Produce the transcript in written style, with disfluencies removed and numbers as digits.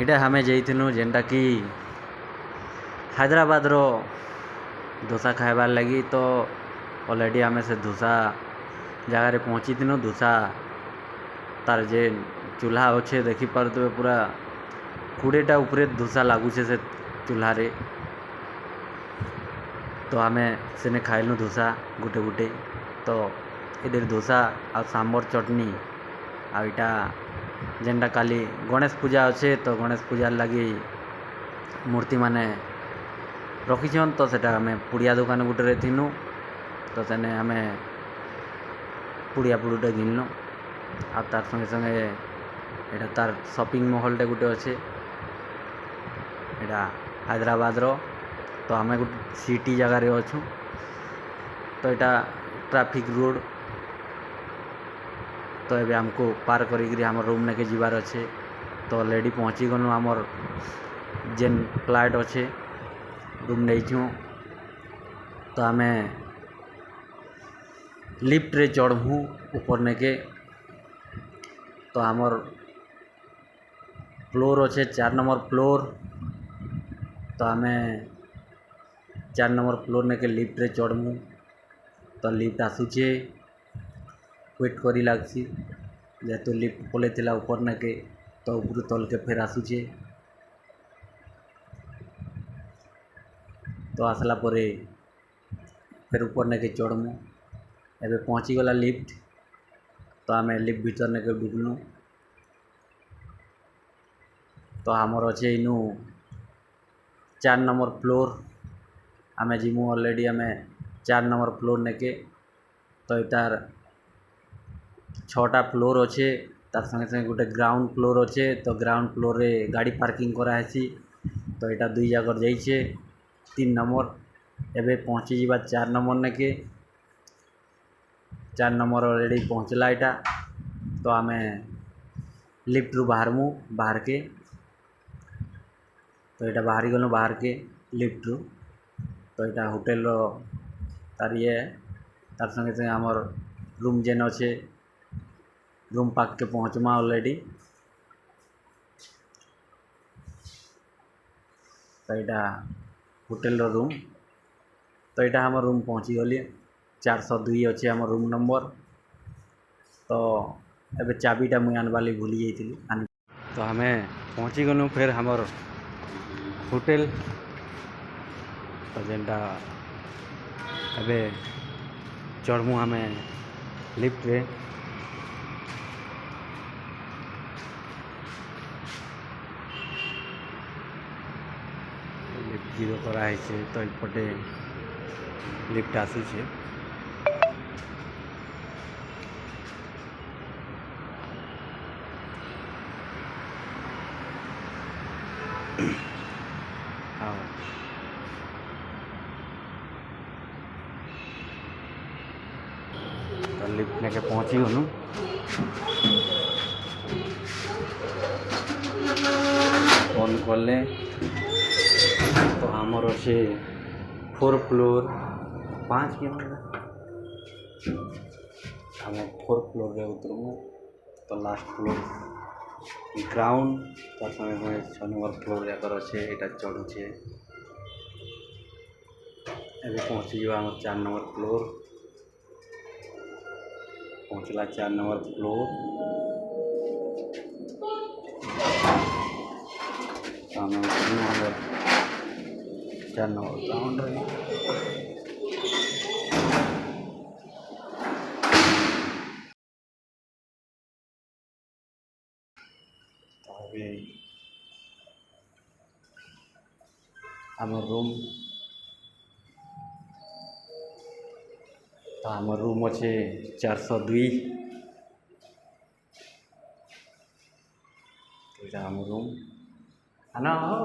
इटा हमें जाइथिनु जेनटा कि हैदराबाद रो दोसा खाइबार लगी। तो ऑलरेडी आमे से दोसा जगह रे पहुँची थिनु। दोसा तार जे चूल्हा अच्छे देखी पारे पूरा 20टा उपरे दोसा लगुचे से चूल्हा रे। तो आमे सेने खाइलु दोसा गुटे गुटे। तो इधर दोसा आ सांबर चटनी आ इटा जेनटा काली गणेश पूजा अच्छे। तो गणेश पूजा लगी मूर्ति माने रखीछन। तो सेटा आमे पुड़िया दुकान गुटे रे थिनु। तो सेने आमे पुड़िया पुड़ुटे घिनलु। आ तार संगे संगे एटा तार शॉपिंग मॉल टे गुटे अच्छे एटा हैदराबाद रो। तो आमे गुटे सिटी जगह रे अछु। तो एटा ट्रैफिक रोड। तो एबे हमको पार करी हमर रूम ने के जीवार अच्छे। तो ऑलरेडी पहुँची गनु हमर जेन फ्लाइट अच्छे रूम नहीं छू। तो आमे लिफ्ट रे चढ़ू ऊपर ने के। तो हमर फ्लोर अच्छे 4 नंबर फ्लोर। तो आमे 4 नंबर फ्लोर ने के लिफ्ट रे चढ़ू। तो लिफ्ट आसुचे वेट करी लागसी जेहेतु लिफ्ट पले थिला ऊपर ने के। तो ऊपर तल के फिर आसुचे। तो आसला परे फिर ऊपर ने के चढ़मु। एबे पहुँची गला लिफ्ट। तो आमे लिफ्ट भीतर ने के डुबलु। तो हमर अच्छे इनु 4 नंबर फ्लोर। आमे जिमु ऑलरेडी आमे 4 नंबर फ्लोर ने के। तो इतार 6टा फ्लोर अच्छे। तार संगे संगे गोटे ग्राउंड फ्लोर अच्छे। तो ग्राउंड फ्लोर रे गाड़ी पार्किंग कराहेसी। तो यहाँ 2 जगह जाइए 3 नंबर। एबे पहुँची जीवा 4 नंबर ने के। 4 नंबर ऑलरेडी पहुँचला इटा। तो आमे लिफ्ट रु बाहरमु बाहर के। तो यहाँ बाहरी गलु बाहर के लिफ्ट रु। तो यहाँ होटेल रो तार ये तार संगे संगे आमर रूम जेन अच्छे रूम पाक के पहुँचमा ऑलरेडी। तो यहाँ होटेल रो रूम। तो यहाँ हम रूम पहुँची गली 402 अच्छे आम रूम नंबर। तो एबे चाबीटा मुई आनबाली भूली जाइली। तो हमें पहुँची गलु फिर हमर होटेल। तो जेनटा एबे चढ़मु हमें लिफ्ट रे। लिफ्ट जीरो कराई छे। तो एपटे लिफ्ट आसू छे। तो लिफ्ट ने के पहुँची गलु। फोन कले तो आमर अच्छे 4 फ्लोर 5 के आम 4 फ्लोर रे उतरमु। तो लास्ट फ्लोर ग्राउंड। तार संगे संगे 6 नंबर फ्लोर जाकर अच्छे यहाँ चढ़ुचे। एबे पहुँची जावा आम 4 नंबर फ्लोर। पहुँचला 4 नंबर फ्लोर। तो आम 4 नंबर ग्राउंड रे। तो अभी आम रूम। तो आम रूम अच्छे 402। तो आम रूम आना हो।